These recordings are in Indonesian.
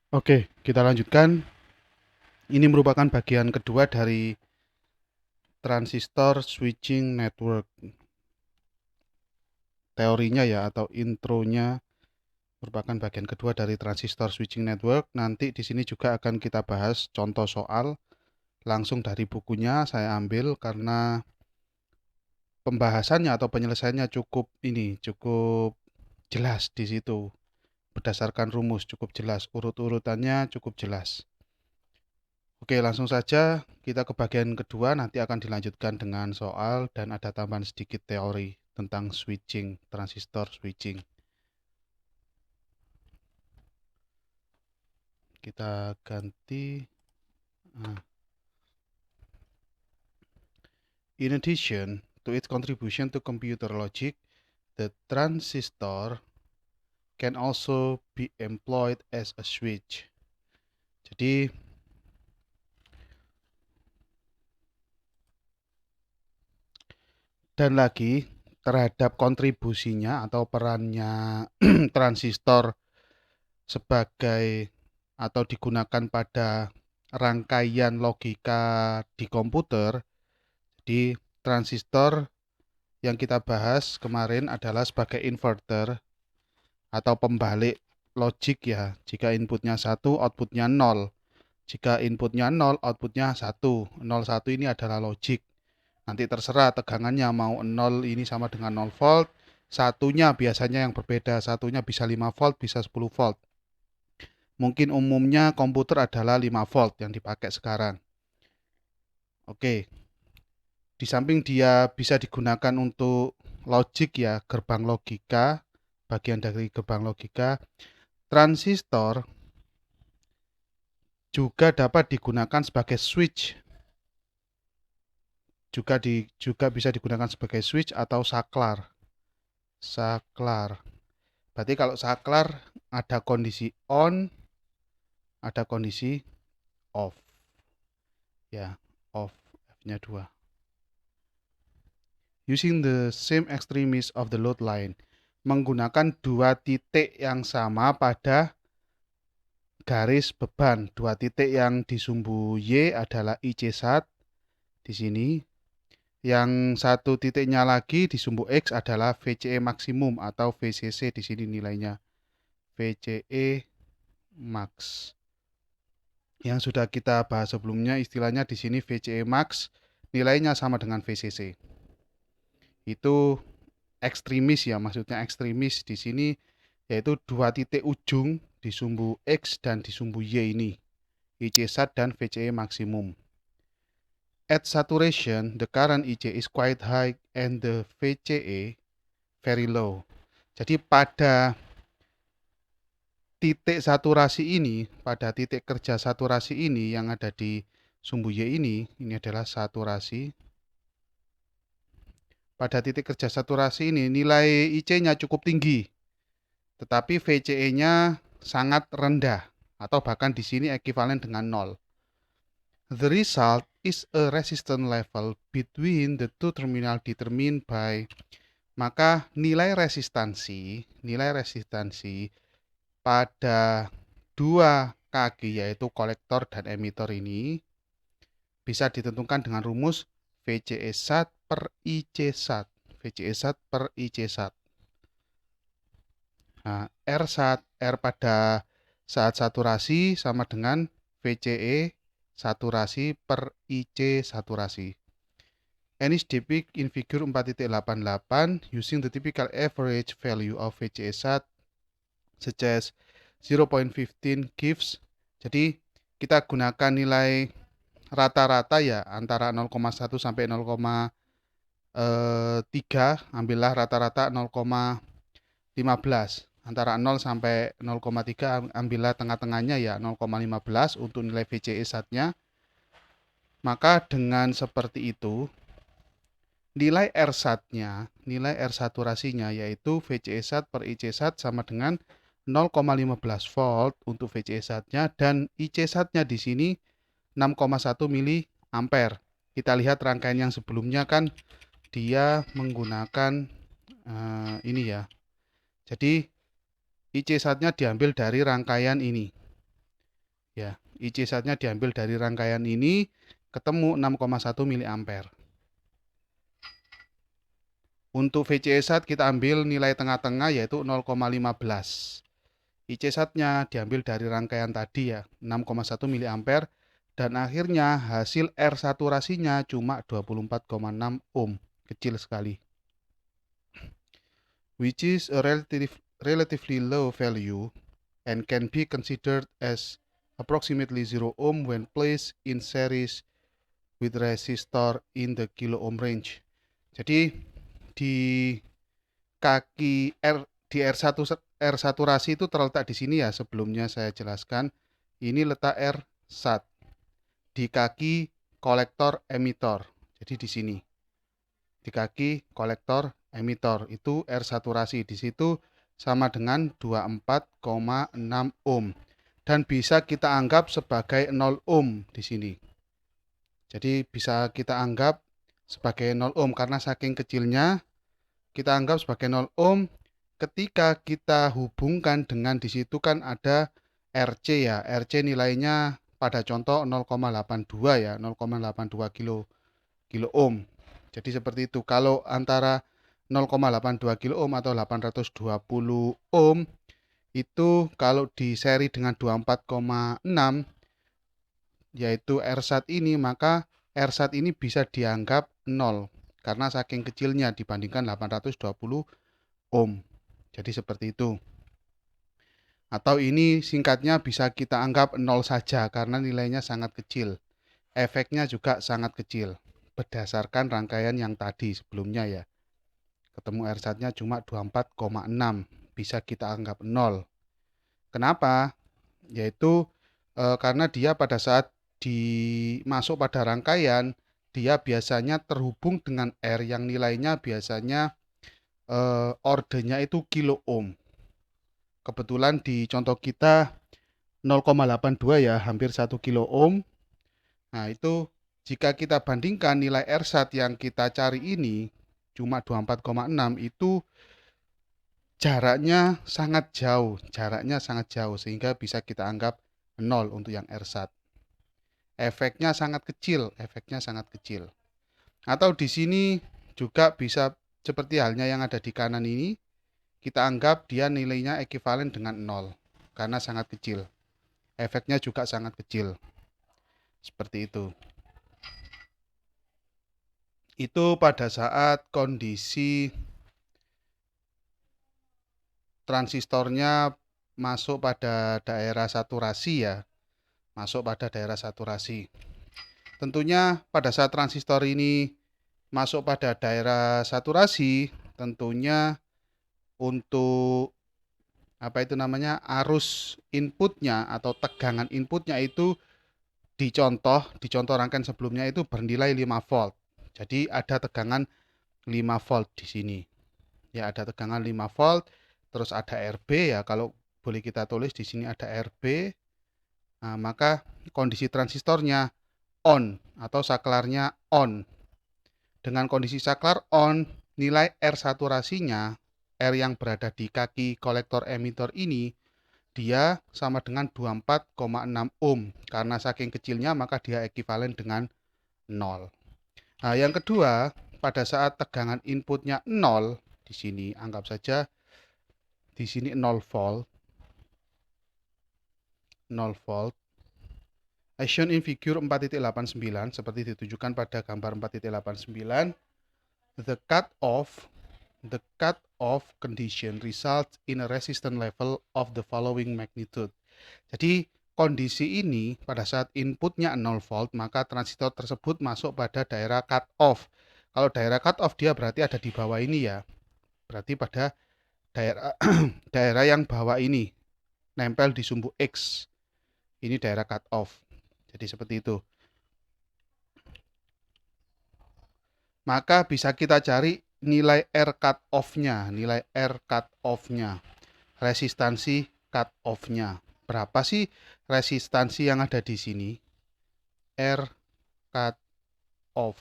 Oke, kita lanjutkan. Ini merupakan bagian kedua dari transistor switching network. Teorinya ya atau intronya merupakan bagian kedua dari transistor switching network. Nanti di sini juga akan kita bahas contoh soal langsung dari bukunya saya ambil karena pembahasannya atau penyelesaiannya cukup jelas di situ. Berdasarkan rumus cukup jelas, urut-urutannya cukup jelas. Oke, langsung saja kita ke bagian kedua, nanti akan dilanjutkan dengan soal dan ada tambahan sedikit teori tentang switching, transistor switching. Kita ganti. Nah, in addition to its contribution to computer logic, the transistor can also be employed as a switch. Jadi, dan lagi terhadap kontribusinya atau perannya transistor sebagai atau digunakan pada rangkaian logika di komputer. Di transistor yang kita bahas kemarin adalah sebagai inverter atau pembalik logik ya. Jika inputnya 1, outputnya 0. Jika inputnya 0, outputnya 1. 0, 1 ini adalah logik. Nanti terserah tegangannya mau 0 ini sama dengan 0 volt. Satunya biasanya yang berbeda. Satunya bisa 5 volt, bisa 10 volt. Mungkin umumnya komputer adalah 5 volt yang dipakai sekarang. Oke, di samping dia bisa digunakan untuk logik ya, gerbang logika, bagian dari gerbang logika, transistor juga dapat digunakan sebagai switch, juga bisa digunakan sebagai switch atau saklar. Saklar. Berarti kalau saklar ada kondisi on, ada kondisi off. Ya, off F-nya 2. Using the same extremes of the load line. Menggunakan dua titik yang sama pada garis beban. Dua titik yang di sumbu Y adalah IC1 di sini. Yang satu titiknya lagi di sumbu X adalah VCE maksimum atau VCC di sini nilainya. VCE max. Yang sudah kita bahas sebelumnya istilahnya di sini VCE max nilainya sama dengan VCC. Itu ekstremis ya, maksudnya ekstremis di sini yaitu dua titik ujung di sumbu X dan di sumbu Y ini, IC1 dan VCE maksimum. At saturation, the current IC is quite high and the VCE very low. Jadi pada titik saturasi ini, pada titik kerja saturasi ini yang ada di sumbu Y ini adalah saturasi. Pada titik kerja saturasi ini nilai IC-nya cukup tinggi, tetapi VCE-nya sangat rendah atau bahkan di sini ekuivalen dengan 0. The result is a resistance level between the two terminal determined by, maka nilai resistansi pada dua kaki yaitu kolektor dan emitor ini bisa ditentukan dengan rumus VCE1 per IC1. VCE1 per IC1. Nah, R pada saat saturasi sama dengan VCE saturasi per IC saturasi. N is depicted in figure 4.88 using the typical average value of VCE1 such as 0.15 gives. Jadi kita gunakan nilai rata-rata ya antara 0,1 sampai 0,3, ambillah rata-rata 0,15. Antara 0 sampai 0,3 ambillah tengah-tengahnya ya 0,15 untuk nilai VCE satnya. Maka dengan seperti itu nilai R satnya, nilai R saturasinya yaitu VCE sat per IC sat sama dengan 0,15 volt untuk VCE satnya dan IC satnya di sini 6,1 mili ampere. Kita lihat rangkaian yang sebelumnya kan dia menggunakan ini ya. Jadi IC satnya diambil dari rangkaian ini. IC1-nya diambil dari rangkaian ini, ketemu 6,1 mA. Untuk VCE1 kita ambil nilai tengah-tengah yaitu 0,15. IC1-nya diambil dari rangkaian tadi ya, 6,1 mA. Dan akhirnya hasil R saturasinya cuma 24,6 ohm. Kecil sekali. Which is a relatively low value and can be considered as approximately 0 ohm when placed in series with resistor in the kilo ohm range. Jadi di kaki di R1 R saturasi itu terletak di sini ya, sebelumnya saya jelaskan. Ini letak R sat di kaki kolektor emitor. Jadi di sini. Di kaki kolektor emitor itu R saturasi, di situ sama dengan 24,6 ohm dan bisa kita anggap sebagai 0 ohm di sini. Jadi bisa kita anggap sebagai 0 ohm karena saking kecilnya, kita anggap sebagai 0 ohm ketika kita hubungkan dengan di situ kan ada RC ya. RC nilainya pada contoh 0,82 ya, 0,82 kilo ohm. Jadi seperti itu. Kalau antara 0,82 kilo ohm atau 820 ohm itu kalau di seri dengan 24,6 yaitu R-SAT ini, maka R-SAT ini bisa dianggap 0 karena saking kecilnya dibandingkan 820 ohm. Jadi seperti itu. Atau ini singkatnya bisa kita anggap 0 saja karena nilainya sangat kecil. Efeknya juga sangat kecil berdasarkan rangkaian yang tadi sebelumnya ya. Ketemu R-SAT-nya cuma 24,6, bisa kita anggap 0. Kenapa? Yaitu karena dia pada saat masuk pada rangkaian, dia biasanya terhubung dengan R yang nilainya biasanya ordenya itu kilo ohm. Kebetulan di contoh kita 0,82 ya, hampir 1 kilo ohm. Nah itu jika kita bandingkan nilai R-SAT yang kita cari ini cuma 24,6, itu jaraknya sangat jauh, sehingga bisa kita anggap 0 untuk yang R-SAT. Efeknya sangat kecil. Atau di sini juga bisa seperti halnya yang ada di kanan ini, kita anggap dia nilainya ekuivalen dengan 0 karena sangat kecil. Efeknya juga sangat kecil. Seperti itu. Itu pada saat kondisi transistornya masuk pada daerah saturasi ya. Tentunya pada saat transistor ini masuk pada daerah saturasi, tentunya untuk arus inputnya atau tegangan inputnya itu di contoh rangkaian sebelumnya itu bernilai 5 volt. Jadi ada tegangan 5 volt di sini. Ya, ada tegangan 5 volt, terus ada RB ya, kalau boleh kita tulis di sini ada RB. Nah, maka kondisi transistornya on atau saklarnya on. Dengan kondisi saklar on, nilai R saturasinya, R yang berada di kaki kolektor emitor ini, dia sama dengan 24,6 ohm. Karena saking kecilnya maka dia ekuivalen dengan 0. Nah, yang kedua, pada saat tegangan inputnya 0, di sini anggap saja di sini 0 volt. 0 volt. As shown in figure 4.89 seperti ditunjukkan pada gambar 4.89, the cut-off condition results in a resistance level of the following magnitude. Jadi kondisi ini pada saat inputnya 0 volt, maka transistor tersebut masuk pada daerah cut-off. Kalau daerah cut-off dia berarti ada di bawah ini ya. Berarti pada daerah daerah yang bawah ini nempel di sumbu X. Ini daerah cut-off. Jadi seperti itu. Maka bisa kita cari nilai R cut-off-nya, resistansi cut-off-nya. Berapa sih resistansi yang ada di sini? R cut-off.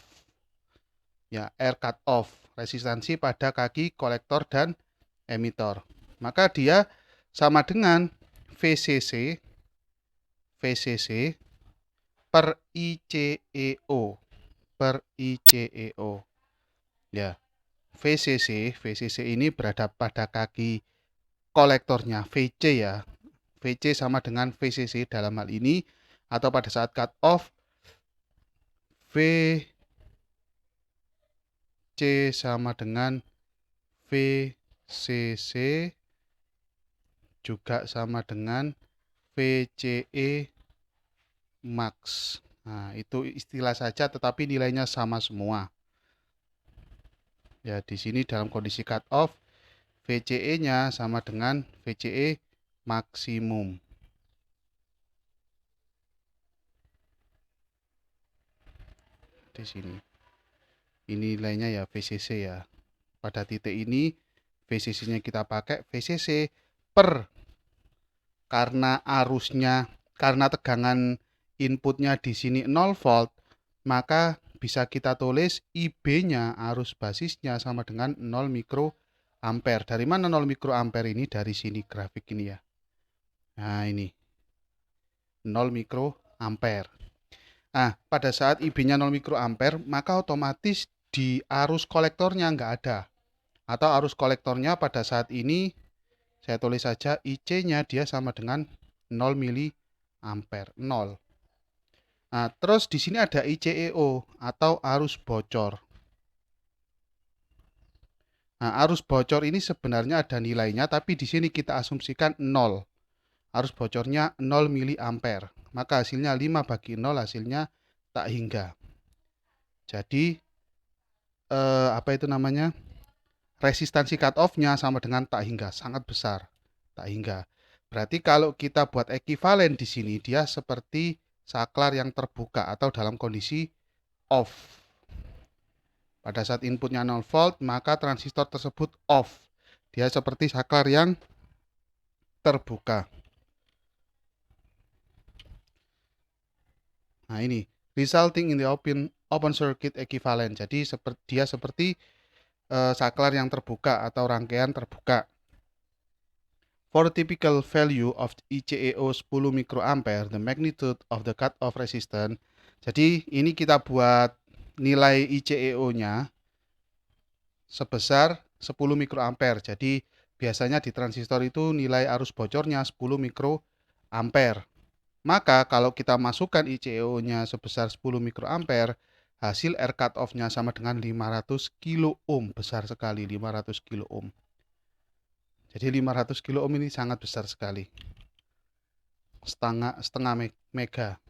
Ya, R cut-off, resistansi pada kaki kolektor dan emitor. Maka dia sama dengan VCC VCC per ICEO per ICEO. Ya, VCC ini berada pada kaki kolektornya VC ya. VC sama dengan VCC dalam hal ini, atau pada saat cut off VC sama dengan VCC juga sama dengan VCE max. Nah, itu istilah saja tetapi nilainya sama semua. Ya, di sini dalam kondisi cut off VCE-nya sama dengan VCE maksimum. Di sini. Ini nilainya ya VCC ya. Pada titik ini VCC-nya kita pakai VCC per, karena tegangan inputnya di sini 0 volt, maka bisa kita tulis IB-nya, arus basisnya sama dengan 0 mikroampere. Dari mana 0 mikroampere ini? Dari sini grafik ini ya. Nah, ini 0 mikroampere. Nah, pada saat IB-nya 0 mikroampere, maka otomatis di arus kolektornya nggak ada. Atau arus kolektornya pada saat ini saya tulis saja IC-nya dia sama dengan 0 miliampere, 0. Nah, terus di sini ada ICEO atau arus bocor. Nah, arus bocor ini sebenarnya ada nilainya, tapi di sini kita asumsikan 0. Arus bocornya 0 miliampere. Maka hasilnya 5 bagi 0, hasilnya tak hingga. Jadi apa itu namanya? Resistansi cut off-nya sama dengan tak hingga, sangat besar. Tak hingga. Berarti kalau kita buat ekivalen di sini, dia seperti saklar yang terbuka atau dalam kondisi off. Pada saat inputnya 0 volt, maka transistor tersebut off. Dia seperti saklar yang terbuka. Nah, ini resulting in the open circuit equivalent. Jadi dia seperti saklar yang terbuka atau rangkaian terbuka. For the typical value of ICEO 10 mikroampere, the magnitude of the cut-off resistance. Jadi ini kita buat nilai ICEO-nya sebesar 10 mikroampere. Jadi biasanya di transistor itu nilai arus bocornya 10 mikroampere. Maka kalau kita masukkan ICEO-nya sebesar 10 mikroampere, hasil R cut off-nya sama dengan 500 kilo ohm, besar sekali 500 kilo ohm. Jadi 500 kilo ohm ini sangat besar sekali. Setengah mega.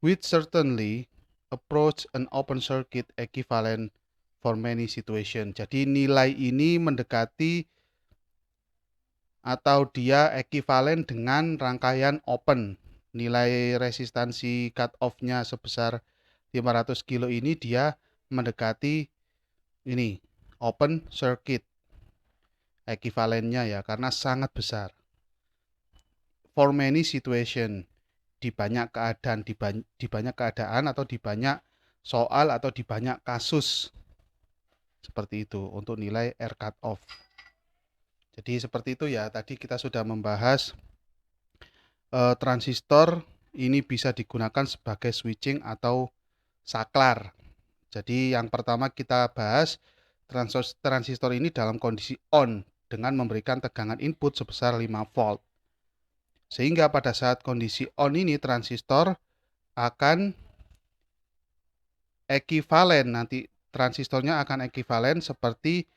Which certainly approach an open circuit equivalent for many situation. Jadi nilai ini mendekati atau dia ekivalen dengan rangkaian open. Nilai resistansi cut off-nya sebesar 500 kilo ini dia mendekati ini open circuit ekivalennya ya, karena sangat besar. For many situation, di banyak keadaan, di banyak keadaan atau di banyak soal atau di banyak kasus seperti itu untuk nilai R cut off. Jadi seperti itu ya, tadi kita sudah membahas transistor ini bisa digunakan sebagai switching atau saklar. Jadi yang pertama kita bahas transistor ini dalam kondisi on dengan memberikan tegangan input sebesar 5 volt. Sehingga pada saat kondisi on ini transistor akan ekivalen, nanti transistornya akan ekivalen seperti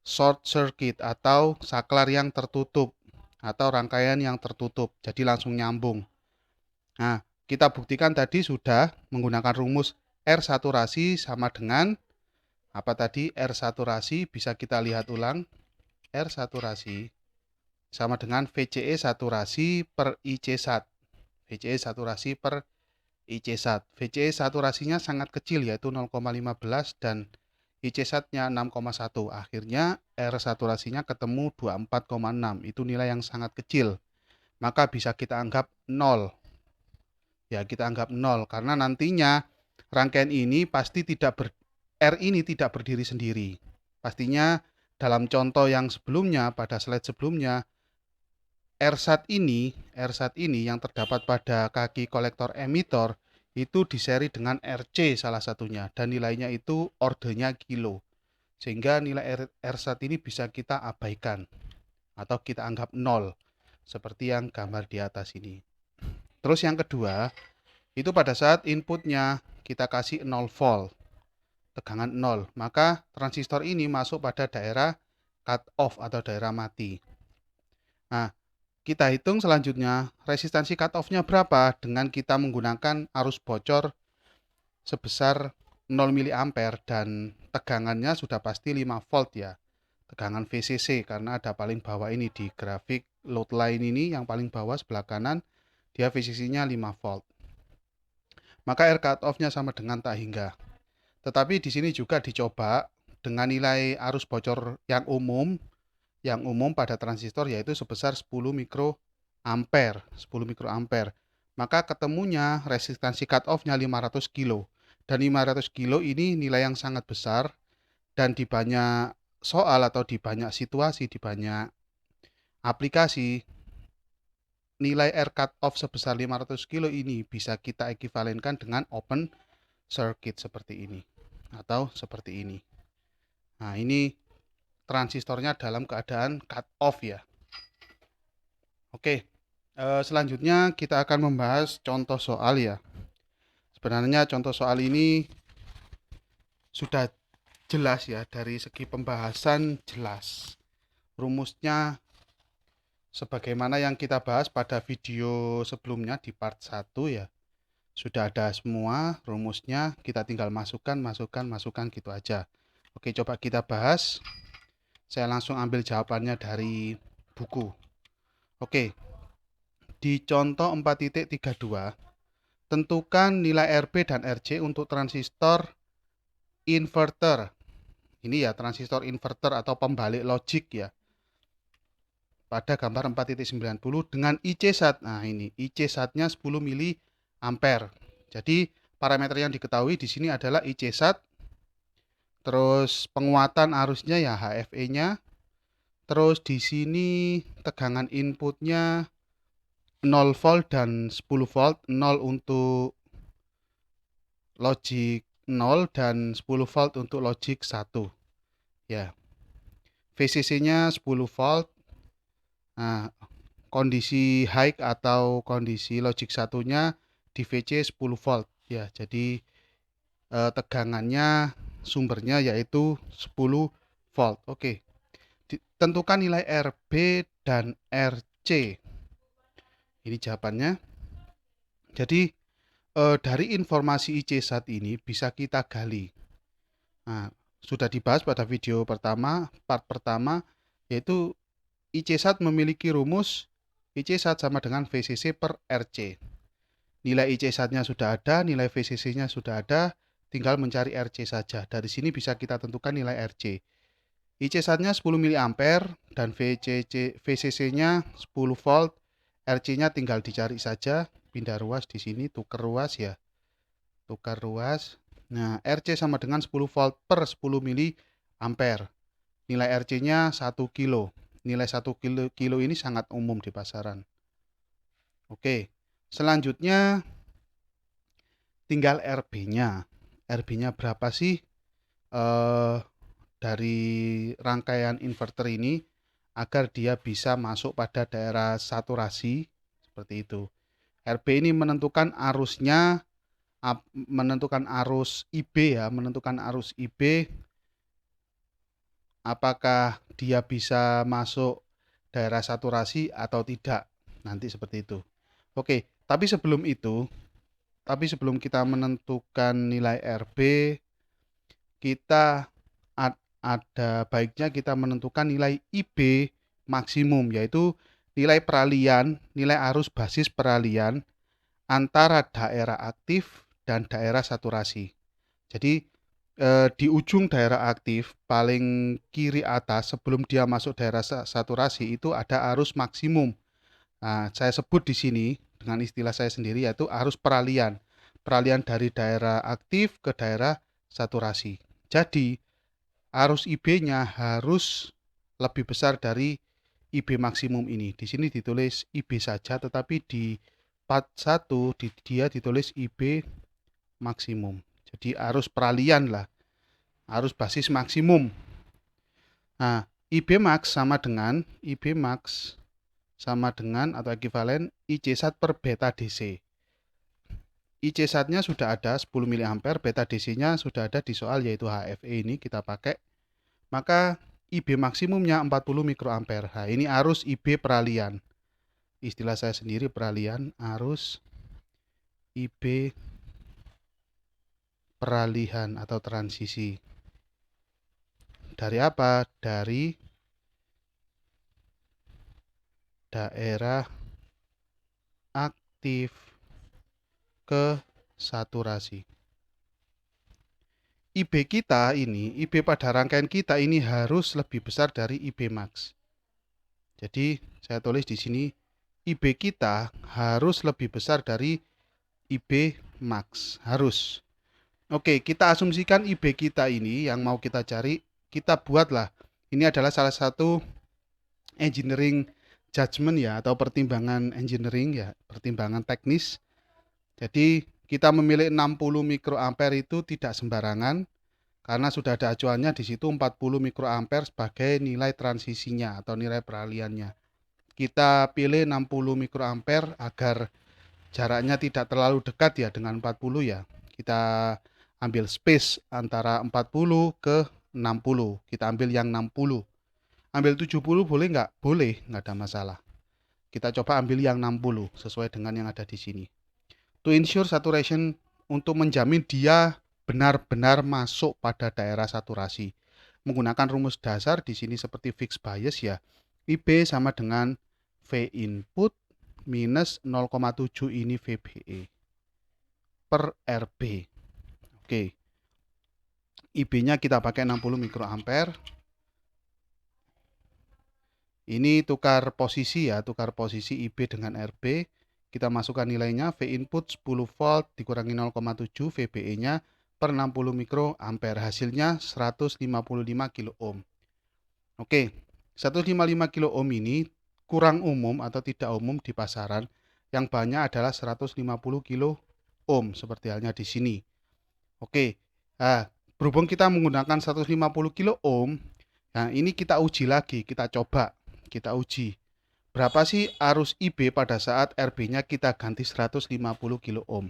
short circuit atau saklar yang tertutup atau rangkaian yang tertutup. Jadi langsung nyambung. Nah, kita buktikan tadi sudah menggunakan rumus R saturasi sama dengan apa tadi? R saturasi bisa kita lihat ulang. R saturasi sama dengan VCE saturasi per IC sat. VCE saturasi per IC sat. VCE saturasinya sangat kecil yaitu 0,15 dan IC satnya 6,1. Akhirnya R saturasinya ketemu 24,6. Itu nilai yang sangat kecil. Maka bisa kita anggap 0. Ya, kita anggap 0 karena nantinya rangkaian ini pasti R ini tidak berdiri sendiri. Pastinya dalam contoh yang sebelumnya, pada slide sebelumnya, R SAT ini yang terdapat pada kaki kolektor emitor itu diseri dengan RC salah satunya, dan nilainya itu ordenya kilo. Sehingga nilai R SAT ini bisa kita abaikan atau kita anggap nol, seperti yang gambar di atas ini. Terus yang kedua, itu pada saat inputnya kita kasih 0 volt, tegangan 0, maka transistor ini masuk pada daerah cut off atau daerah mati. Nah, kita hitung selanjutnya resistansi cut off-nya berapa dengan kita menggunakan arus bocor sebesar 0 mA dan tegangannya sudah pasti 5 volt ya. Tegangan VCC karena ada paling bawah ini di grafik load line ini, yang paling bawah sebelah kanan dia VCC-nya 5 volt. Maka R cut off-nya sama dengan tak hingga. Tetapi di sini juga dicoba dengan nilai arus bocor yang umum pada transistor, yaitu sebesar 10 mikroampere. Maka ketemunya resistansi cut off-nya 500 kilo. Dan 500 kilo ini nilai yang sangat besar, dan di banyak soal atau di banyak situasi, di banyak aplikasi, nilai R cut off sebesar 500 kilo ini bisa kita ekivalenkan dengan open circuit seperti ini atau seperti ini. Nah, ini transistornya dalam keadaan cut off ya. Oke, selanjutnya kita akan membahas contoh soal ya. Sebenarnya contoh soal ini sudah jelas ya, dari segi pembahasan jelas. Rumusnya sebagaimana yang kita bahas pada video sebelumnya di part 1 ya. Sudah ada semua rumusnya, kita tinggal masukkan gitu aja. Oke, coba kita bahas. Saya langsung ambil jawabannya dari buku. Oke, di contoh 4.32, tentukan nilai RB dan RC untuk transistor inverter. Ini ya, transistor inverter atau pembalik logik ya. Pada gambar 4.90 dengan IC SAT. Nah, ini IC SAT-nya 10 mA. Jadi parameter yang diketahui di sini adalah IC SAT, terus penguatan arusnya ya HFE-nya, terus di sini tegangan inputnya 0 volt dan 10 volt, 0 untuk logic 0 dan 10 volt untuk logic 1 ya. VCC-nya 10 volt. Nah, kondisi high atau kondisi logic satunya di VC 10 volt ya. Jadi tegangannya sumbernya yaitu 10 volt. Oke. Tentukan nilai RB dan RC. Ini jawabannya. Jadi dari informasi IC SAT ini bisa kita gali. Nah, sudah dibahas pada video pertama, part pertama, yaitu IC SAT memiliki rumus IC SAT sama dengan VCC per RC. Nilai IC SAT-nya sudah ada, nilai VCC-nya sudah ada, tinggal mencari RC saja. Dari sini bisa kita tentukan nilai RC. IC SAT-nya 10 mA dan VCC-nya 10 volt. RC-nya tinggal dicari saja, pindah ruas di sini, tukar ruas ya. Tukar ruas. Nah, RC sama dengan 10 volt per 10 mA. Nilai RC-nya 1 kilo. Nilai 1 kilo ini sangat umum di pasaran. Oke. Selanjutnya tinggal RB-nya. RB-nya berapa sih dari rangkaian inverter ini agar dia bisa masuk pada daerah saturasi seperti itu. RB ini menentukan arusnya, menentukan arus IB ya, menentukan arus IB apakah dia bisa masuk daerah saturasi atau tidak, nanti seperti itu. Oke, tapi sebelum kita menentukan nilai RB, kita ada baiknya kita menentukan nilai IB maksimum, yaitu nilai peralihan, nilai arus basis peralihan antara daerah aktif dan daerah saturasi. Jadi di ujung daerah aktif paling kiri atas sebelum dia masuk daerah saturasi itu ada arus maksimum. Nah, saya sebut di sini dengan istilah saya sendiri yaitu arus peralihan. Peralihan dari daerah aktif ke daerah saturasi. Jadi arus IB-nya harus lebih besar dari IB maksimum ini. Di sini ditulis IB saja, tetapi di part 1 dia ditulis IB maksimum. Jadi arus peralihan lah, arus basis maksimum. Nah, IB max sama dengan atau ekuivalen IC1 per beta DC. IC1-nya sudah ada 10 mA, beta DC-nya sudah ada di soal yaitu HFE ini kita pakai. Maka IB maksimumnya 40 mikroampere. Nah, ini arus IB peralihan. Istilah saya sendiri peralihan, arus IB peralihan atau transisi. Dari apa? Dari daerah aktif ke saturasi. IB kita ini, IB pada rangkaian kita ini harus lebih besar dari IB max. Jadi saya tulis di sini IB kita harus lebih besar dari IB max, harus. Oke, kita asumsikan IB kita ini yang mau kita cari, kita buatlah. Ini adalah salah satu engineering judgment ya, atau pertimbangan engineering ya, pertimbangan teknis. Jadi kita memilih 60 mikroampere itu tidak sembarangan, karena sudah ada acuannya di situ 40 mikroampere sebagai nilai transisinya atau nilai peralihannya. Kita pilih 60 mikroampere agar jaraknya tidak terlalu dekat ya dengan 40 ya. Kita ambil space antara 40 ke 60. Kita ambil yang 60. Ambil 70 boleh nggak? Boleh, nggak ada masalah. Kita coba ambil yang 60 sesuai dengan yang ada di sini. To ensure saturation, untuk menjamin dia benar-benar masuk pada daerah saturasi. Menggunakan rumus dasar di sini seperti fixed bias ya. IB sama dengan V input minus 0,7 ini VBE per RB. Oke. IB-nya kita pakai 60 mikroampere. Ini tukar posisi ya, tukar posisi IB dengan RB. Kita masukkan nilainya, V input 10 volt dikurangi 0,7, VBE-nya per 60 mikroampere. Hasilnya 155 kilo ohm. Oke, 155 kilo ohm ini kurang umum atau tidak umum di pasaran. Yang banyak adalah 150 kilo ohm, seperti halnya di sini. Oke, nah, berhubung kita menggunakan 150 kilo ohm, nah ini kita uji lagi, kita coba, kita uji. Berapa sih arus IB pada saat RB-nya kita ganti 150 kilo ohm?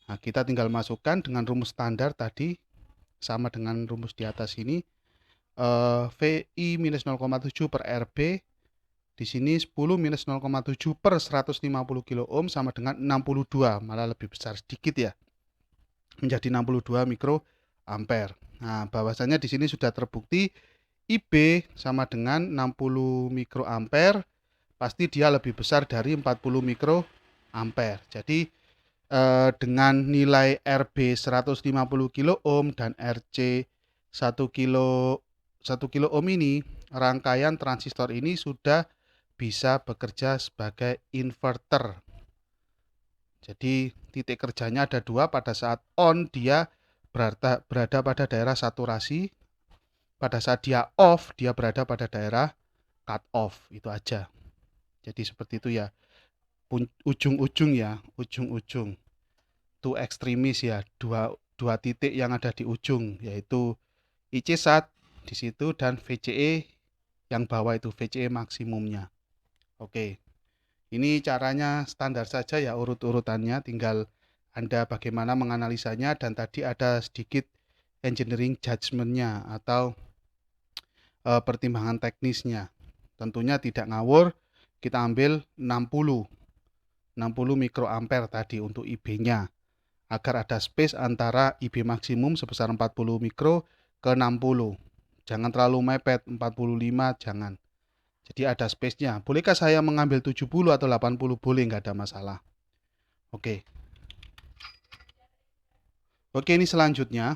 Nah, kita tinggal masukkan dengan rumus standar tadi, sama dengan rumus di atas ini. VI minus 0,7 per RB, di sini 10 minus 0,7 per 150 kilo ohm sama dengan 62, malah lebih besar sedikit ya, menjadi 62 mikroampere. Nah, bahwasannya di sini sudah terbukti IB sama dengan 60 mikroampere, pasti dia lebih besar dari 40 mikroampere. Jadi dengan nilai RB 150 kilo ohm dan RC 1 kilo ohm ini, rangkaian transistor ini sudah bisa bekerja sebagai inverter. Jadi titik kerjanya ada dua, pada saat on dia berada pada daerah saturasi, pada saat dia off dia berada pada daerah cut off, itu aja. Jadi seperti itu ya, ujung-ujung ya, ujung-ujung, two extremis ya, dua titik yang ada di ujung, yaitu IC1 di situ dan VCE yang bawah itu VCE maksimumnya. Oke, ini caranya standar saja ya, urut-urutannya, tinggal Anda bagaimana menganalisanya, dan tadi ada sedikit engineering judgment-nya atau pertimbangan teknisnya. Tentunya tidak ngawur, kita ambil 60 mikroampere tadi untuk IB-nya, agar ada space antara IB maksimum sebesar 40 mikro ke 60. Jangan terlalu mepet, 45 jangan. Jadi ada space-nya. Bolehkah saya mengambil 70 atau 80? Boleh, nggak ada masalah. Oke. Oke, ini selanjutnya.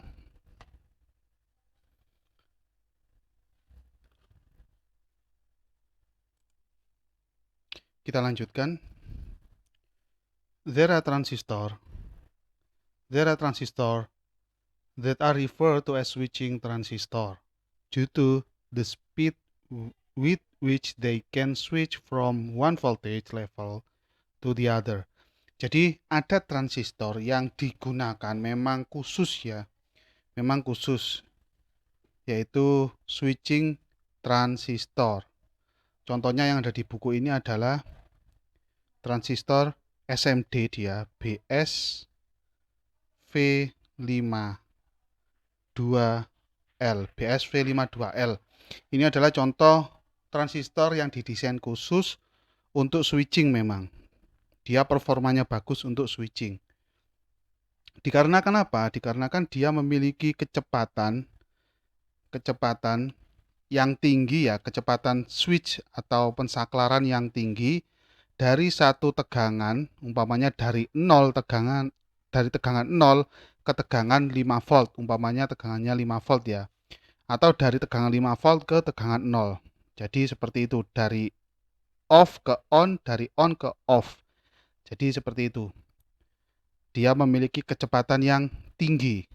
Kita lanjutkan. There are transistors that are referred to as switching transistor due to the speed with which they can switch from one voltage level to the other. Jadi ada transistor yang digunakan memang khusus ya, memang khusus, yaitu switching transistor. Contohnya yang ada di buku ini adalah transistor SMD, dia BSV52L. BSV52L. Ini adalah contoh transistor yang didesain khusus untuk switching memang. Dia performanya bagus untuk switching. Dikarenakan apa? Dikarenakan dia memiliki kecepatan yang tinggi ya, kecepatan switch atau pensaklaran yang tinggi dari satu tegangan, umpamanya dari tegangan 0 ke tegangan 5 volt, umpamanya tegangannya 5 volt ya. Atau dari tegangan 5 volt ke tegangan 0. Jadi seperti itu, dari off ke on, dari on ke off. Jadi seperti itu. Dia memiliki kecepatan yang tinggi.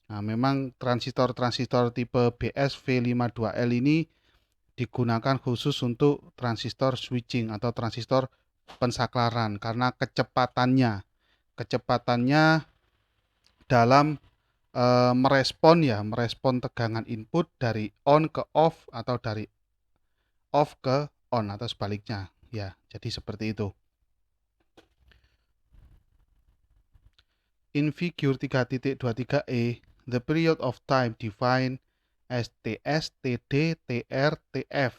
Nah, memang transistor-transistor tipe BSV52L ini digunakan khusus untuk transistor switching atau transistor pensaklaran karena kecepatannya dalam merespon tegangan input dari on ke off atau dari off ke on atau sebaliknya ya. Jadi seperti itu. In figure 3.23e, the period of time defined as TS, TD, TR, TF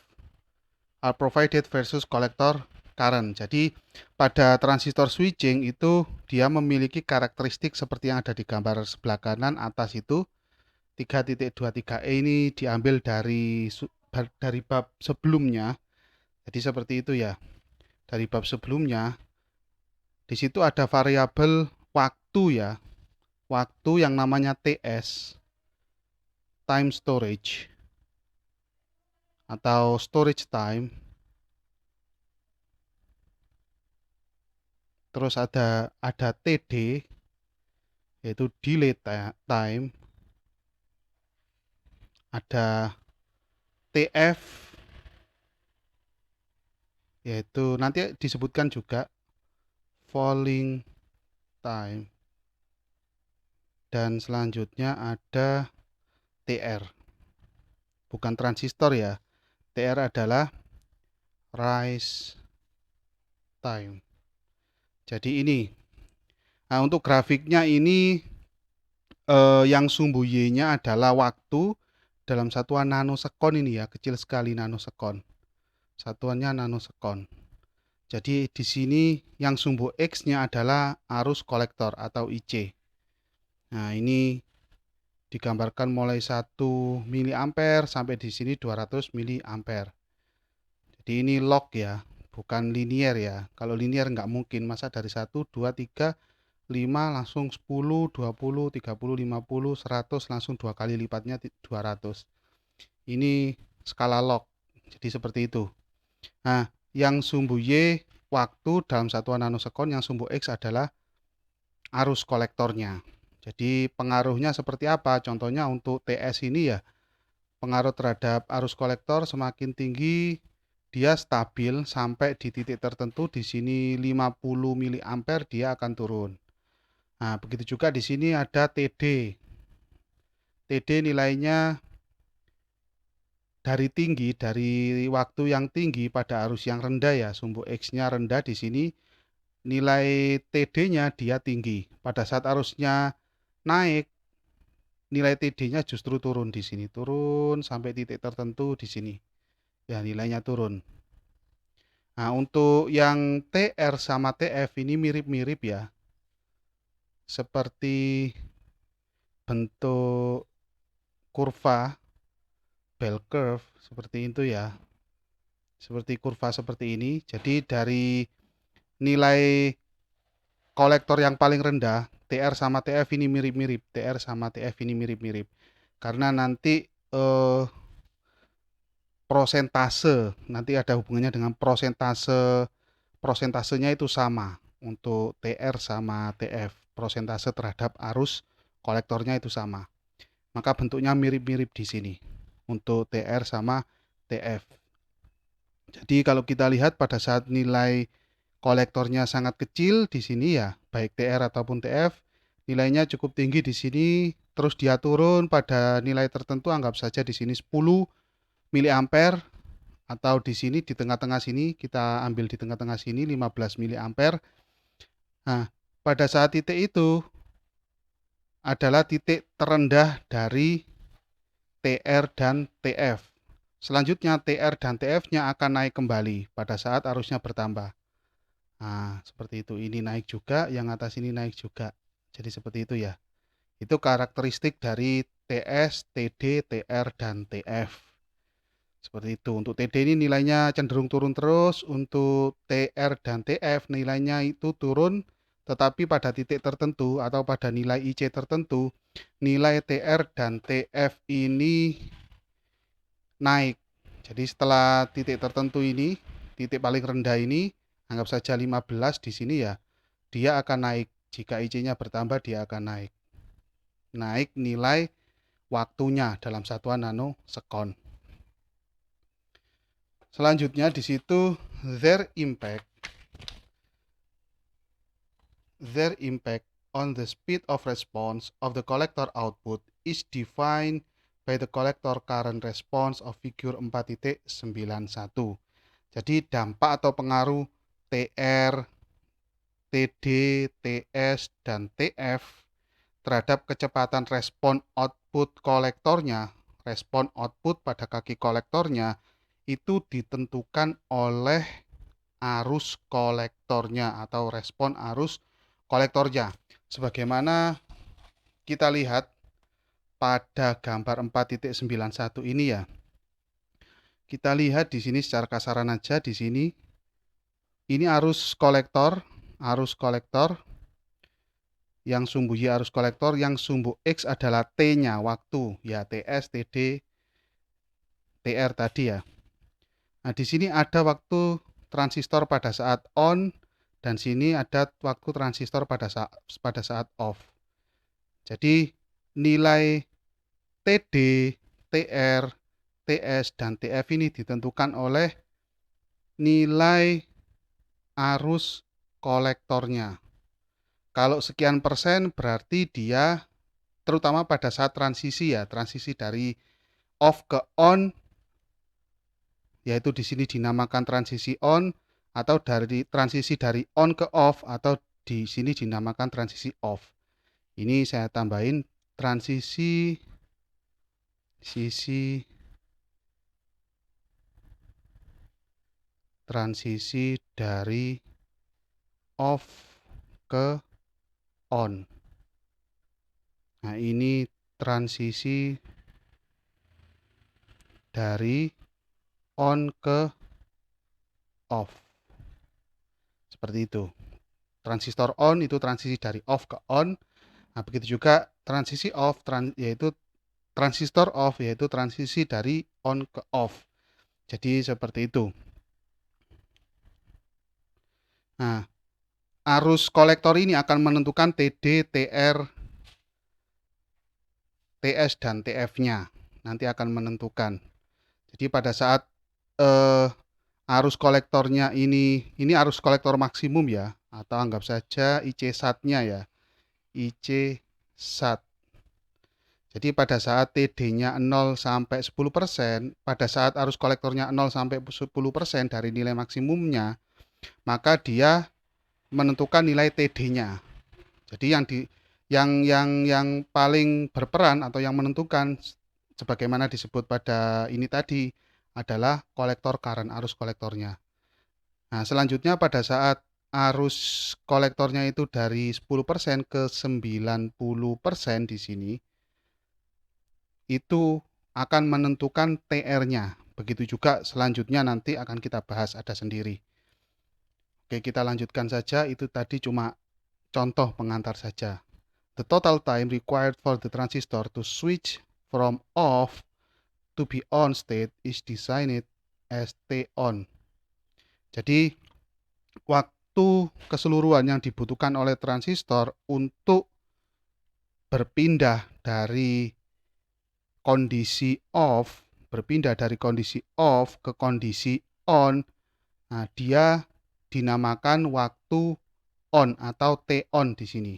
are provided versus collector current. Jadi pada transistor switching itu dia memiliki karakteristik seperti yang ada di gambar sebelah kanan atas itu. 3.23e ini diambil dari bab sebelumnya. Jadi seperti itu ya. Dari bab sebelumnya di situ ada variabel waktu ya. Waktu yang namanya TS, time storage atau storage time. Terus ada TD, yaitu delay time. Ada TF, yaitu nanti disebutkan juga falling time. Dan selanjutnya ada TR. Bukan transistor ya. TR adalah rise time. Jadi ini. Nah, untuk grafiknya ini yang sumbu Y-nya adalah waktu dalam satuan nanosekon ini ya, kecil sekali nanosekon. Satuannya nanosekon. Jadi di sini yang sumbu X-nya adalah arus kolektor atau IC. Nah, ini digambarkan mulai 1 mA sampai di sini 200 mA. Jadi ini log ya, bukan linear ya. Kalau linear nggak mungkin, masa dari 1, 2, 3, 5 langsung 10, 20, 30, 50, 100 langsung 2 kali lipatnya 200. Ini skala log. Jadi seperti itu. Nah, yang sumbu Y waktu dalam satuan nanosekon, yang sumbu X adalah arus kolektornya. Jadi pengaruhnya seperti apa? Contohnya untuk TS ini ya, pengaruh terhadap arus kolektor semakin tinggi dia stabil sampai di titik tertentu di sini 50 mA dia akan turun. Nah, begitu juga di sini ada TD. TD nilainya dari waktu yang tinggi pada arus yang rendah ya, sumbu X-nya rendah di sini nilai TD-nya dia tinggi. Pada saat arusnya naik, nilai TD-nya justru turun di sini, turun sampai titik tertentu di sini. Ya, nilainya turun. Nah, untuk yang TR sama TF ini mirip-mirip ya. Seperti bentuk kurva bell curve seperti itu ya. Seperti kurva seperti ini. Jadi dari nilai kolektor yang paling rendah, TR sama TF ini mirip-mirip. TR sama TF ini mirip-mirip. Karena nanti prosentase, nanti ada hubungannya dengan prosentasenya itu sama untuk TR sama TF. Prosentase terhadap arus kolektornya itu sama. Maka bentuknya mirip-mirip di sini untuk TR sama TF. Jadi kalau kita lihat pada saat nilai kolektornya sangat kecil di sini ya, baik TR ataupun TF, nilainya cukup tinggi di sini, terus dia turun pada nilai tertentu, anggap saja di sini 10 miliampere, atau di sini di tengah-tengah sini, kita ambil di tengah-tengah sini 15 miliampere. Nah, pada saat titik itu adalah titik terendah dari TR dan TF. Selanjutnya TR dan TF-nya akan naik kembali pada saat arusnya bertambah. Nah, seperti itu. Ini naik juga, yang atas ini naik juga. Jadi seperti itu ya. Itu karakteristik dari TS, TD, TR, dan TF. Seperti itu. Untuk TD ini nilainya cenderung turun terus. Untuk TR dan TF nilainya itu turun. Tetapi pada titik tertentu atau pada nilai IC tertentu, nilai TR dan TF ini naik. Jadi setelah titik tertentu ini, titik paling rendah ini, anggap saja 15 di sini ya, dia akan naik. Jika IC-nya bertambah, dia akan naik. Naik nilai waktunya dalam satuan nanosekon. Selanjutnya di situ their impact on the speed of response of the collector output is defined by the collector current response of figure 4.91. Jadi dampak atau pengaruh TR, TD, TS, dan TF terhadap kecepatan respon output kolektornya, respon output pada kaki kolektornya itu ditentukan oleh arus kolektornya atau respon arus kolektornya. Sebagaimana kita lihat pada gambar 4.91 ini ya. Kita lihat di sini secara kasaran aja di sini. Ini arus kolektor yang sumbu Y arus kolektor, yang sumbu X adalah T-nya, waktu, ya TS, TD, TR tadi ya. Nah, di sini ada waktu transistor pada saat on, dan sini ada waktu transistor pada saat off. Jadi nilai TD, TR, TS, dan TF ini ditentukan oleh nilai arus kolektornya. Kalau sekian persen berarti dia, terutama pada saat transisi ya, transisi dari off ke on, yaitu di sini dinamakan transisi on, atau dari transisi dari on ke off, atau di sini dinamakan transisi off. Ini saya tambahin transisi dari off ke on. Nah, ini transisi dari on ke off. Seperti itu. Transistor on itu transisi dari off ke on. Nah, begitu juga transisi off, yaitu transistor off, yaitu transisi dari on ke off. Jadi seperti itu. Nah, arus kolektor ini akan menentukan TD, TR, TS, dan TF-nya. Nanti akan menentukan. Jadi pada saat arus kolektornya ini arus kolektor maksimum ya, atau anggap saja IC SAT-nya ya, IC SAT. Jadi pada saat TD-nya 0 sampai 10%, pada saat arus kolektornya 0 sampai 10% dari nilai maksimumnya, maka dia menentukan nilai TD-nya. Jadi yang paling berperan atau yang menentukan, sebagaimana disebut pada ini tadi, adalah kolektor current, arus kolektornya. Nah, selanjutnya pada saat arus kolektornya itu dari 10% ke 90% di sini, itu akan menentukan TR-nya. Begitu juga selanjutnya nanti akan kita bahas ada sendiri. Oke, kita lanjutkan saja. Itu tadi cuma contoh pengantar saja. The total time required for the transistor to switch from off to be on state is defined as T on. Jadi waktu keseluruhan yang dibutuhkan oleh transistor untuk berpindah dari kondisi off ke kondisi on, nah dia dinamakan waktu on atau T on di sini.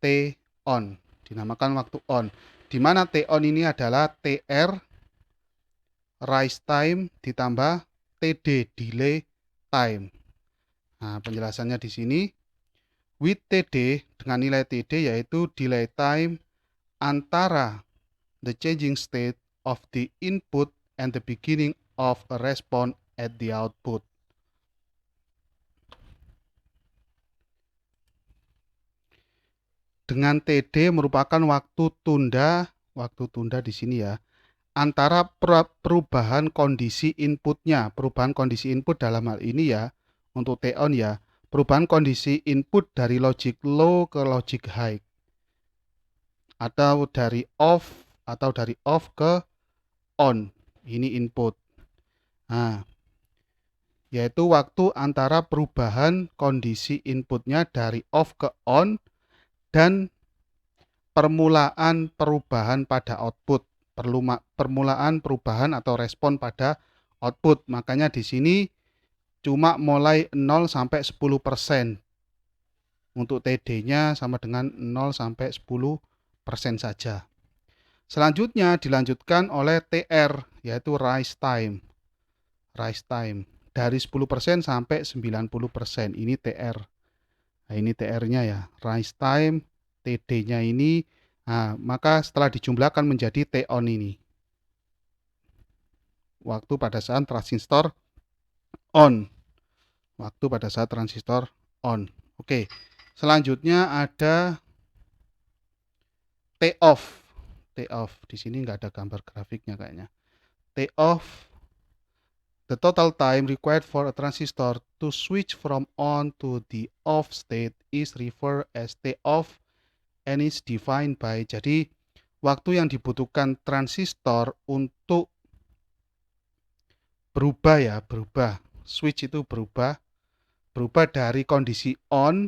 T on dinamakan waktu on. Di mana T on ini adalah TR rise time ditambah TD delay time. Nah, penjelasannya di sini. With TD, dengan nilai TD yaitu delay time antara the changing state of the input and the beginning of a response at the output. Dengan TD merupakan waktu tunda di sini ya, antara perubahan kondisi inputnya. Perubahan kondisi input dalam hal ini ya, untuk T on ya, perubahan kondisi input dari logic low ke logic high, atau dari off ke on. Ini input. Nah, yaitu waktu antara perubahan kondisi inputnya dari off ke on dan permulaan perubahan pada output. Permulaan perubahan atau respon pada output. Makanya di sini cuma mulai 0 sampai 10%. Untuk TD-nya sama dengan 0 sampai 10% saja. Selanjutnya dilanjutkan oleh TR, yaitu rise time. Rise time dari 10% sampai 90%. Ini TR. Nah, ini TR-nya ya. Rise time, TD-nya ini. Nah, maka setelah dijumlahkan menjadi T on ini. Waktu pada saat transistor on. Waktu pada saat transistor on. Oke. Selanjutnya ada T off. T off. Di sini nggak ada gambar grafiknya kayaknya. T off. The total time required for a transistor to switch from on to the off state is referred as T off and is defined by. Jadi waktu yang dibutuhkan transistor untuk berubah switch itu berubah dari kondisi on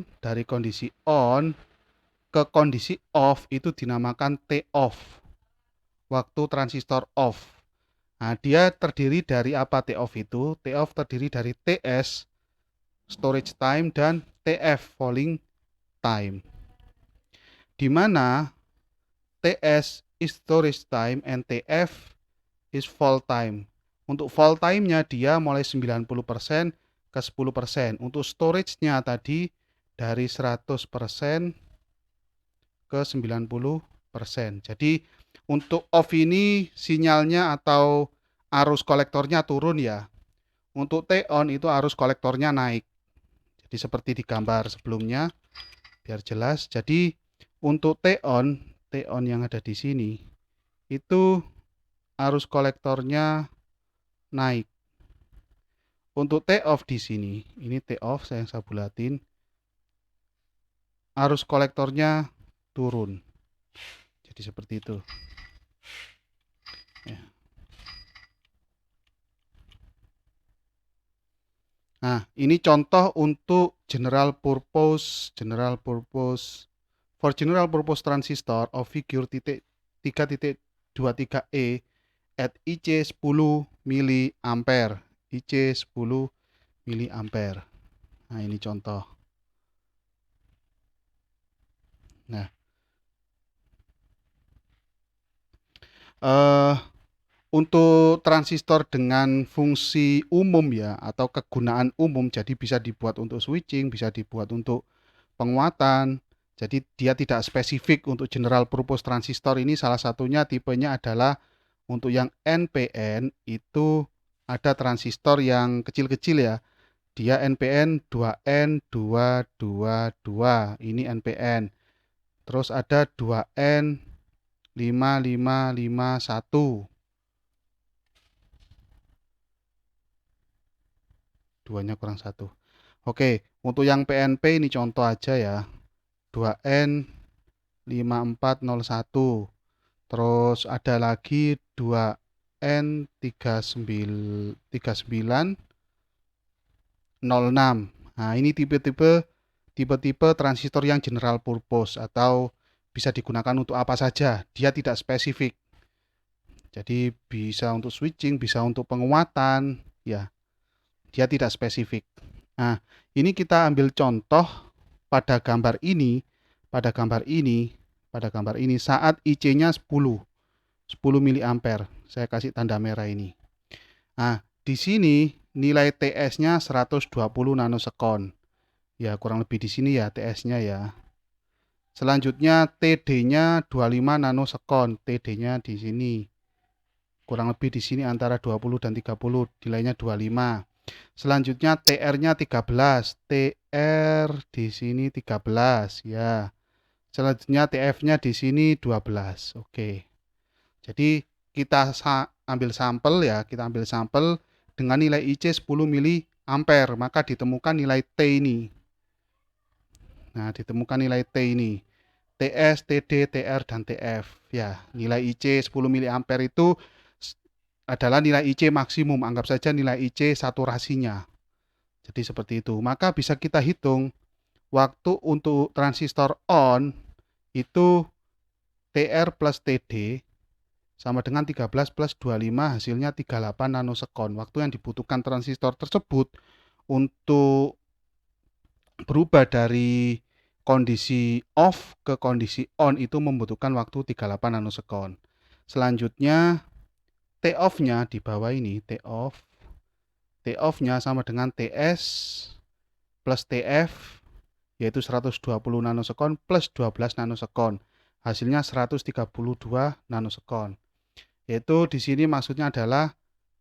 ke kondisi off itu dinamakan T off. Waktu transistor off. Nah, dia terdiri dari apa T off itu? T off terdiri dari TS storage time dan TF falling time. Di mana TS is storage time and TF is fall time. Untuk fall time-nya dia mulai 90% ke 10%. Untuk storage-nya tadi dari 100% ke 90%. Jadi untuk off ini sinyalnya atau arus kolektornya turun ya. Untuk T on itu arus kolektornya naik. Jadi seperti di gambar sebelumnya biar jelas. Jadi untuk T on yang ada di sini itu arus kolektornya naik. Untuk T off di sini, ini T off saya bulatin. Arus kolektornya turun. Jadi seperti itu. Ya. Nah, ini contoh untuk general purpose transistor of figure 3.23E at IC 10 mA. IC 10 mA. Nah, ini contoh. Nah, untuk transistor dengan fungsi umum ya, atau kegunaan umum, jadi bisa dibuat untuk switching, bisa dibuat untuk penguatan. Jadi dia tidak spesifik untuk general purpose transistor ini. Salah satunya tipenya adalah untuk yang NPN itu ada transistor yang kecil-kecil ya. Dia NPN 2N222. Ini NPN. Terus ada 2N5551. Duanya kurang satu. Oke, untuk yang PNP ini contoh aja ya. 2N5401. Terus ada lagi 2N3906. Nah, ini tipe-tipe transistor yang general purpose atau bisa digunakan untuk apa saja. Dia tidak spesifik. Jadi bisa untuk switching, bisa untuk penguatan, ya. dia tidak spesifik. Nah, ini kita ambil contoh pada gambar ini, pada gambar ini, pada gambar ini saat IC-nya 10 miliampere. Saya kasih tanda merah ini. Nah, di sini nilai TS-nya 120 nanosekon. Ya, kurang lebih di sini ya TS-nya ya. Selanjutnya TD-nya 25 nanosekon. TD-nya di sini. Kurang lebih di sini antara 20 dan 30, nilainya 25. Selanjutnya TR-nya 13. TR di sini 13 ya. Selanjutnya TF-nya di sini 12. Oke. Jadi kita ambil sampel ya, kita ambil sampel dengan nilai IC 10 miliampere, maka ditemukan nilai T ini. Nah, ditemukan nilai T ini. TS, TD, TR, dan TF. Ya, nilai IC 10 miliampere itu adalah nilai IC maksimum. Anggap saja nilai IC saturasinya. Jadi seperti itu. Maka bisa kita hitung waktu untuk transistor on itu TR plus TD sama dengan 13 plus 25 hasilnya 38 nanosekon. Waktu yang dibutuhkan transistor tersebut untuk berubah dari kondisi off ke kondisi on itu membutuhkan waktu 38 nanosekon. Selanjutnya T off-nya di bawah ini, T off-nya sama dengan TS plus TF yaitu 120 nanosekon plus 12 nanosekon. Hasilnya 132 nanosekon. Yaitu di sini maksudnya adalah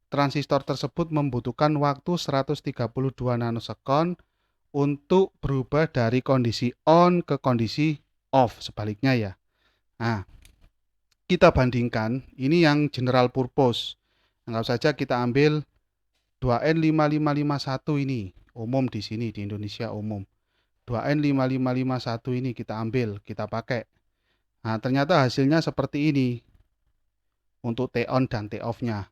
transistor tersebut membutuhkan waktu 132 nanosekon untuk berubah dari kondisi on ke kondisi off, sebaliknya ya. Nah, kita bandingkan, ini yang general purpose. Anggap saja kita ambil 2N5551 ini, umum di sini, di Indonesia umum. 2N5551 ini kita ambil, kita pakai. Nah, ternyata hasilnya seperti ini untuk T on dan T off-nya.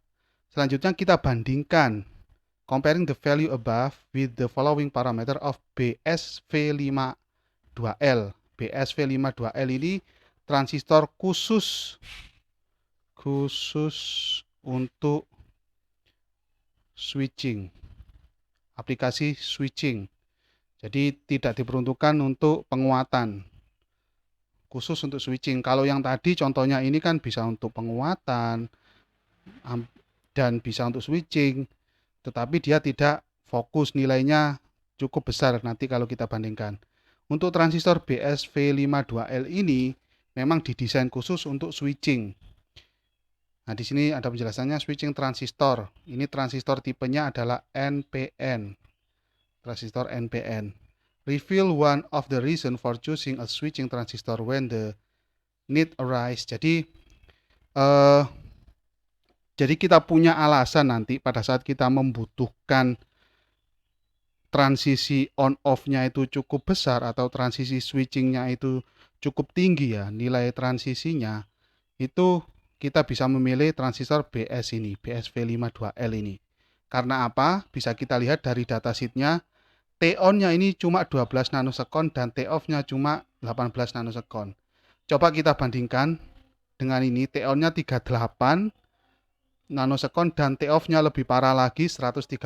Selanjutnya kita bandingkan comparing the value above with the following parameter of BSV52L. BSV52L ini transistor khusus untuk switching, aplikasi switching. Jadi tidak diperuntukkan untuk penguatan, khusus untuk switching. Kalau yang tadi contohnya ini kan bisa untuk penguatan dan bisa untuk switching, tetapi dia tidak fokus, nilainya cukup besar nanti kalau kita bandingkan. Untuk transistor BSV52L ini memang didesain khusus untuk switching. Nah, di sini ada penjelasannya switching transistor. Ini transistor tipenya adalah NPN. Transistor NPN. Reveal one of the reason for choosing a switching transistor when the need arise. Jadi kita punya alasan nanti pada saat kita membutuhkan transisi on off-nya itu cukup besar atau transisi switching-nya itu cukup tinggi ya, nilai transisinya, itu kita bisa memilih transistor BS ini, BSV52L ini. Karena apa? Bisa kita lihat dari datasheet-nya, T on-nya ini cuma 12 nanosekon dan T off-nya cuma 18 nanosekon. Coba kita bandingkan dengan ini, T on-nya 38 nanosekon dan T off-nya lebih parah lagi 132.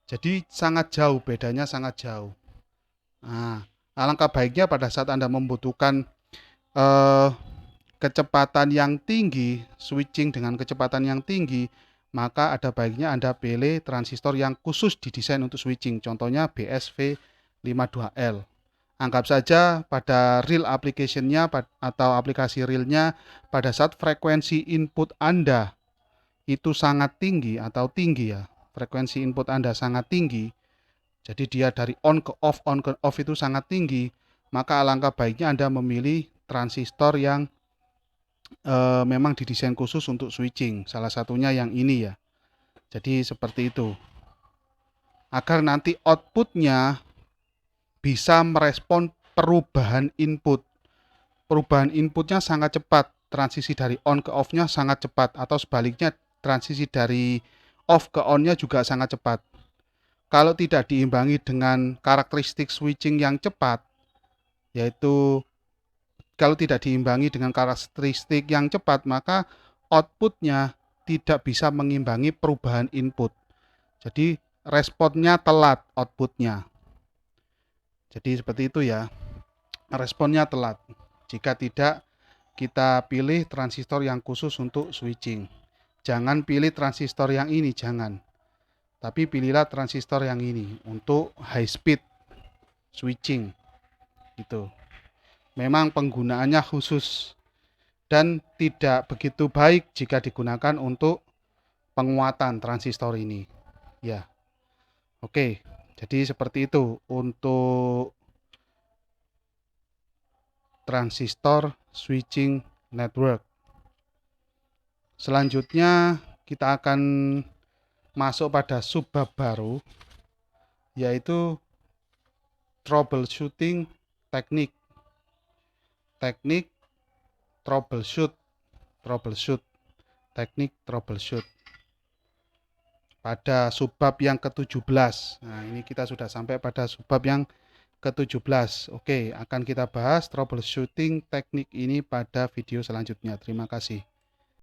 Jadi sangat jauh, bedanya sangat jauh. Nah, alangkah baiknya pada saat Anda membutuhkan kecepatan yang tinggi, switching dengan kecepatan yang tinggi, maka ada baiknya Anda pilih transistor yang khusus didesain untuk switching, contohnya BSV52L. Anggap saja pada real application-nya atau aplikasi realnya pada saat frekuensi input Anda itu sangat tinggi atau tinggi ya, frekuensi input Anda sangat tinggi, jadi dia dari on ke off itu sangat tinggi, maka alangkah baiknya Anda memilih transistor yang memang didesain khusus untuk switching, salah satunya yang ini ya. Jadi seperti itu, agar nanti outputnya bisa merespon perubahan input. Perubahan inputnya sangat cepat, transisi dari on ke off-nya sangat cepat, atau sebaliknya transisi dari off ke on-nya juga sangat cepat. Kalau tidak diimbangi dengan karakteristik switching yang cepat, yaitu kalau tidak diimbangi dengan karakteristik yang cepat, maka outputnya tidak bisa mengimbangi perubahan input. Jadi responnya telat outputnya. Jadi seperti itu ya, responnya telat. Jika tidak, kita pilih transistor yang khusus untuk switching. Jangan pilih transistor yang ini, jangan. Tapi pilihlah transistor yang ini untuk high speed switching. Gitu. Memang penggunaannya khusus dan tidak begitu baik jika digunakan untuk penguatan transistor ini. Ya. Oke. Jadi seperti itu untuk transistor switching network. Selanjutnya kita akan masuk pada subbab baru, yaitu troubleshooting teknik. Teknik troubleshoot, teknik troubleshoot. Pada subbab yang ke-17. Nah, ini kita sudah sampai pada subbab yang ke-17. Oke, akan kita bahas troubleshooting teknik ini pada video selanjutnya. Terima kasih.